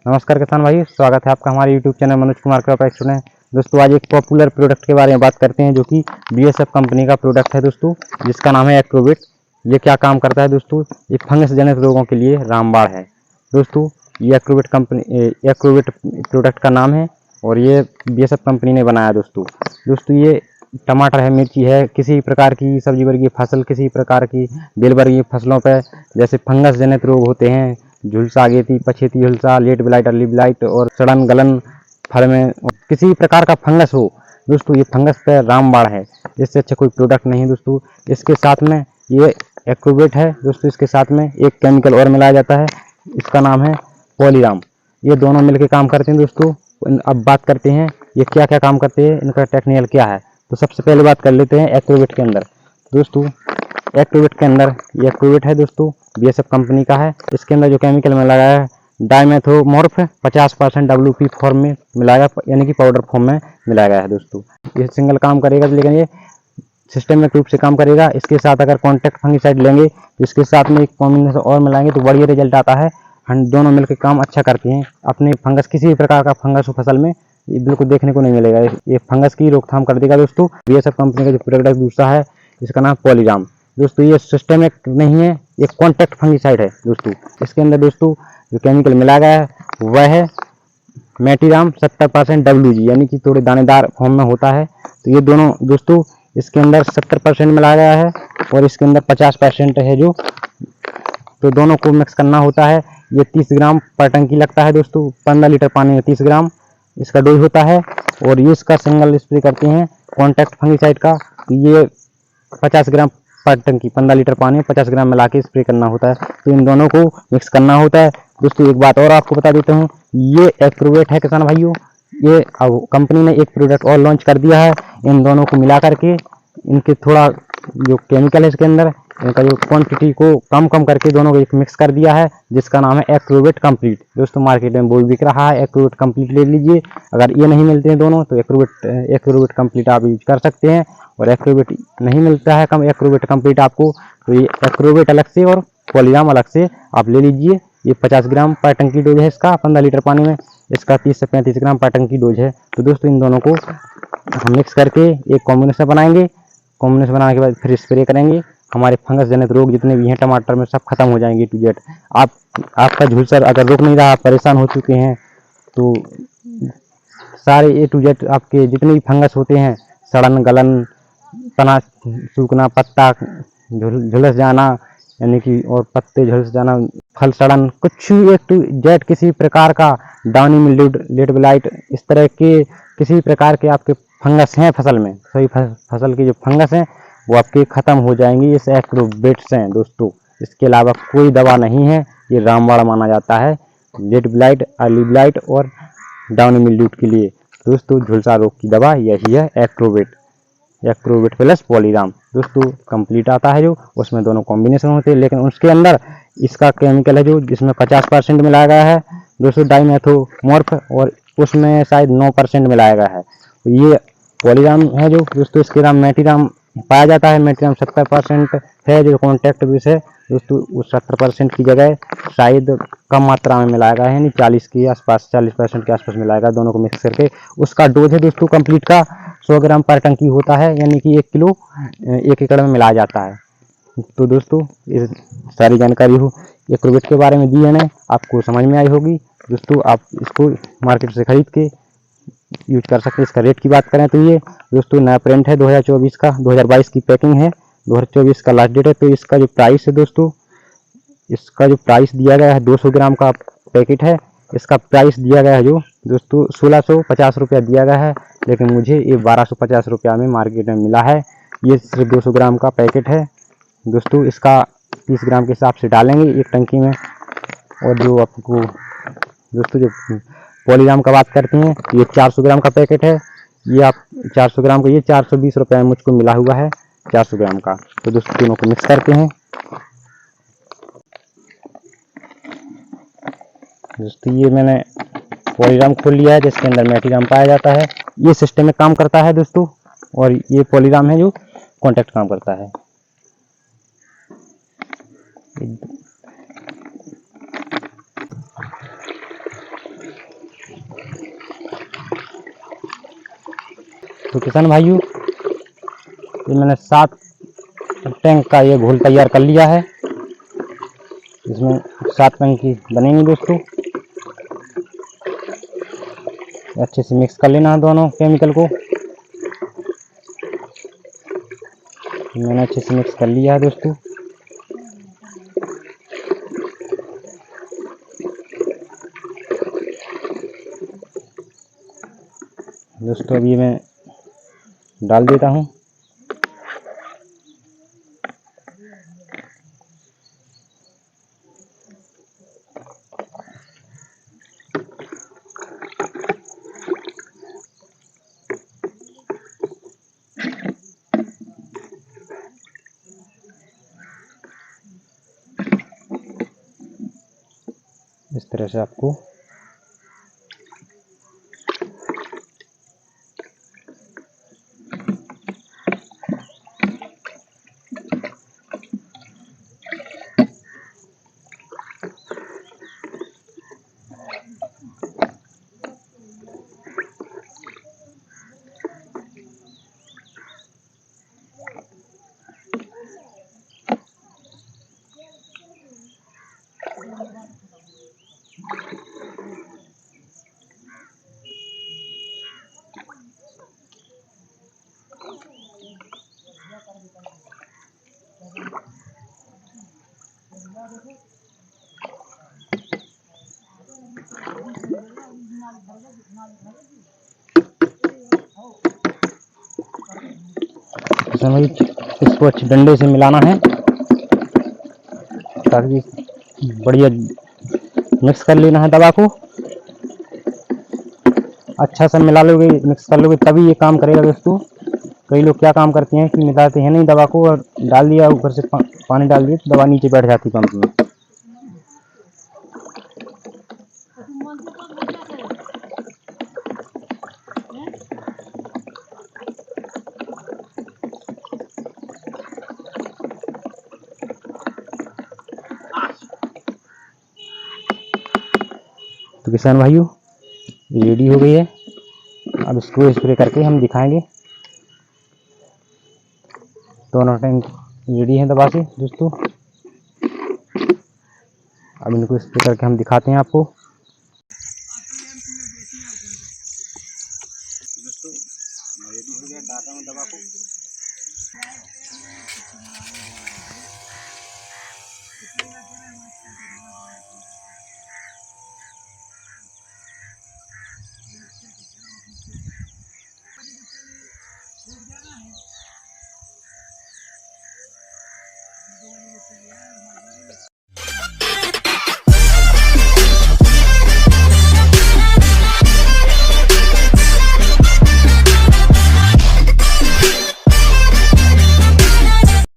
नमस्कार किसान भाई, स्वागत है आपका हमारे YouTube channel Manoj Kumar crop action में। दोस्तों आज एक पॉपुलर प्रोडक्ट के बारे में बात करते हैं जो कि बीएसएफ कंपनी का प्रोडक्ट है दोस्तों, जिसका नाम है एक्रोवेट। ये क्या काम करता है दोस्तों? ये फंगस जनित रोगों के लिए रामबाण है दोस्तों। ये एक्रोवेट प्रोडक्ट का नाम है और ये बीएसएफ कंपनी ने बनाया दोस्तों ये टमाटर है, मिर्ची है, किसी प्रकार की सब्जी वर्गीय फसल, किसी प्रकार की बेल वर्गीय फसलों पर जैसे फंगस जनित रोग होते हैं, झुलसा, अगेती, पछेती झुलसा, लेट ब्लाइट, अर्ली ब्लाइट और सड़न गलन फल में किसी प्रकार का फंगस हो दोस्तों, ये फंगस पर रामबाण है। इससे अच्छा कोई प्रोडक्ट नहीं दोस्तों। इसके साथ में ये एक्रोवेट है दोस्तों, इसके साथ में एक केमिकल और मिलाया जाता है, इसका नाम है पॉलीराम। ये दोनों मिलकर काम करते हैं दोस्तों। अब बात करते हैं ये क्या क्या काम करते हैं, इनका टेक्निकल क्या है। तो सबसे पहले बात कर लेते हैं एक्रोवेट के अंदर दोस्तों। एक्रोवेट के अंदर ये एक्रोवेट है दोस्तों, बीएसएफ कंपनी का है। इसके अंदर जो केमिकल में लगाया है डाइमेथोमॉर्फ 50% WP फॉर्म में मिलाया, यानी कि पाउडर फॉर्म में मिलाया गया है दोस्तों। ये सिंगल काम करेगा, लेकिन ये सिस्टमिक रूप से काम करेगा। इसके साथ अगर कॉन्टैक्ट फंगिसाइड लेंगे तो इसके साथ में एक कॉम्बिनेशन और मिलाएंगे तो बढ़िया रिजल्ट आता है। हम दोनों मिलकर काम अच्छा करते हैं। अपने फंगस, किसी भी प्रकार का फंगस हो फसल में, ये बिल्कुल देखने को नहीं मिलेगा। ये फंगस की रोकथाम कर देगा दोस्तों। बीएसएफ कंपनी का जो प्रोडक्ट दूसरा है, इसका नाम पॉलीराम दोस्तों। ये सिस्टमिक नहीं है, ये कॉन्टैक्ट फंगिसाइड है दोस्तों। इसके अंदर दोस्तों जो केमिकल मिलाया गया है वह है मेटिराम 70% WG, यानी कि थोड़े दानेदार फॉर्म में होता है। तो ये दोनों दोस्तों इसके अंदर 70% मिलाया गया है और इसके अंदर 50% है जो, तो दोनों को मिक्स करना होता है। ये 30 ग्राम पर टंकी लगता है दोस्तों। 15 लीटर पानी में 30 ग्राम इसका डोज होता है और ये इसका सिंगल स्प्रे करते हैं कॉन्टैक्ट फंगिसाइड का। ये 50 ग्राम पर टंकी, 15 लीटर पानी में 50 ग्राम मिला के स्प्रे करना होता है। तो इन दोनों को मिक्स करना होता है दोस्तों। एक बात और आपको बता देता हूँ, ये एक्रोवेट है किसान भाइयों, ये अब कंपनी ने एक प्रोडक्ट और लॉन्च कर दिया है। इन दोनों को मिला करके इनके थोड़ा जो केमिकल है इसके अंदर, इनका जो क्वांटिटी को कम करके दोनों को एक मिक्स कर दिया है, जिसका नाम है एक्रोवेट कंप्लीट दोस्तों। मार्केट में वो बिक रहा है, एक्रोवेट कंप्लीट ले लीजिए। अगर ये नहीं मिलते हैं दोनों तो एक्रोवेट कंप्लीट आप यूज कर सकते हैं। और एक्रोवेट नहीं मिलता है एक्रोवेट कंप्लीट आपको, तो ये एक्रोवेट अलग से और पॉलीराम अलग से आप ले लीजिए। ये 50 ग्राम पर टंकी डोज है इसका, 15 लीटर पानी में। इसका 30 से 35 ग्राम पर टंकी डोज है। तो दोस्तों इन दोनों को हम मिक्स करके एक कॉम्बिनेशन बनाएंगे। कॉम्बिनेशन बनाने के बाद फिर स्प्रे करेंगे। हमारे फंगस जनित रोग जितने भी हैं टमाटर में सब खत्म हो जाएंगे टू जेड। आपका झुलसर अगर रुक नहीं रहा, परेशान हो चुके हैं, तो सारे ए टू जेड आपके जितने भी फंगस होते हैं, सड़न गलन, तना सूखना, पत्ता झुलस जाना, यानी कि और पत्ते झुलस जाना, फल सड़न, कुछ भी ए टू जेड किसी प्रकार का डाउनी मिल्ड्यू, लेट ब्लाइट, इस तरह के किसी प्रकार के आपके फंगस हैं फसल में, सभी फसल के जो फंगस हैं वो आपके ख़त्म हो जाएंगे। ये एक्रोवेट्स हैं दोस्तों, इसके अलावा कोई दवा नहीं है। ये रामबाण माना जाता है लेट ब्लाइट, अर्ली ब्लाइट और डाउनी मिल्ड्यू के लिए दोस्तों। झुलसा रोग की दवा यही है एक्रोवेट प्लस पॉलीराम दोस्तों। कंप्लीट आता है जो, उसमें दोनों कॉम्बिनेशन होते हैं, लेकिन उसके अंदर इसका केमिकल है जो, जिसमें 50% मिलाया गया है दोस्तों डाइमेथोमॉर्फ, और उसमें शायद 9% मिलाया गया है। ये पॉलीराम है जो दोस्तों। इसके नाम मेटिराम पाया जाता है। मेटिराम 70% है जो कॉन्टैक्ट बेस है दोस्तों। उस 70% की जगह शायद कम मात्रा में मिलाया गया है, यानी 40 के आसपास, 40% के आसपास मिलाया गया। दोनों को मिक्स करके उसका डोज है दोस्तों कंप्लीट का 100 ग्राम पर टंकी होता है, यानी कि 1 किलो 1 एकड़ में मिलाया जाता है। तो दोस्तों इस सारी जानकारी हो एक्रोवेट के बारे में दी है, आपको समझ में आई होगी दोस्तों। आप इसको मार्केट से खरीद के यूज कर सकते हैं। इसका रेट की बात करें तो ये दोस्तों नया प्रिंट है 2024 का, 2022 की पैकिंग है, 2024 का लास्ट डेट है। तो इसका जो प्राइस है दोस्तों, इसका जो प्राइस दिया गया है, 200 ग्राम का पैकेट है, इसका प्राइस दिया गया है जो दोस्तों 1650 रुपया दिया गया है, लेकिन मुझे ये 1250 रुपया में मार्केट में मिला है। ये सिर्फ 200 ग्राम का पैकेट है दोस्तों। इसका 30 ग्राम के हिसाब से डालेंगे एक टंकी में। और जो आपको दोस्तों जो पॉलीराम का बात करते हैं, ये 400 ग्राम का पैकेट है। ये आप 400 ग्राम का, ये 420 रुपये में मुझको मिला हुआ है 400 ग्राम का। तो दोस्तों तीनों को मिक्स करते हैं दोस्तों। ये मैंने पॉलीराम खोल लिया है जिसके अंदर मेटिराम पाया जाता है। ये सिस्टम में काम करता है दोस्तों, और ये पॉलीराम है जो कॉन्टैक्ट काम करता है। तो किसान भाइयों, ये मैंने 7 टैंक का ये घोल तैयार कर लिया है। इसमें 7 टंकी बनेंगी दोस्तों। अच्छे से मिक्स कर लेना है दोनों केमिकल को। मैंने अच्छे से मिक्स कर लिया है दोस्तों। अभी मैं डाल देता हूँ। इस तरह से आपको इसको अच्छे डंडे से मिलाना है ताकि बढ़िया मिक्स कर लेना है दवा को। अच्छा सा मिला लोगे, मिक्स कर लोगे तभी ये काम करेगा दोस्तों। कई लोग क्या काम करते हैं कि मिलाते हैं नहीं दवा को और डाल दिया ऊपर से पानी डाल दिया तो दवा नीचे बैठ जाती पंप में। तो किसान भाइयों, ये रेडी हो गई है। अब इसको स्प्रे करके हम दिखाएंगे। दोनों टैंक रेडी है दवा से दोस्तों। अब इनको स्प्रे करके हम दिखाते हैं आपको। दोस्तों रेडी हो गया, डालता हूँ दवा को।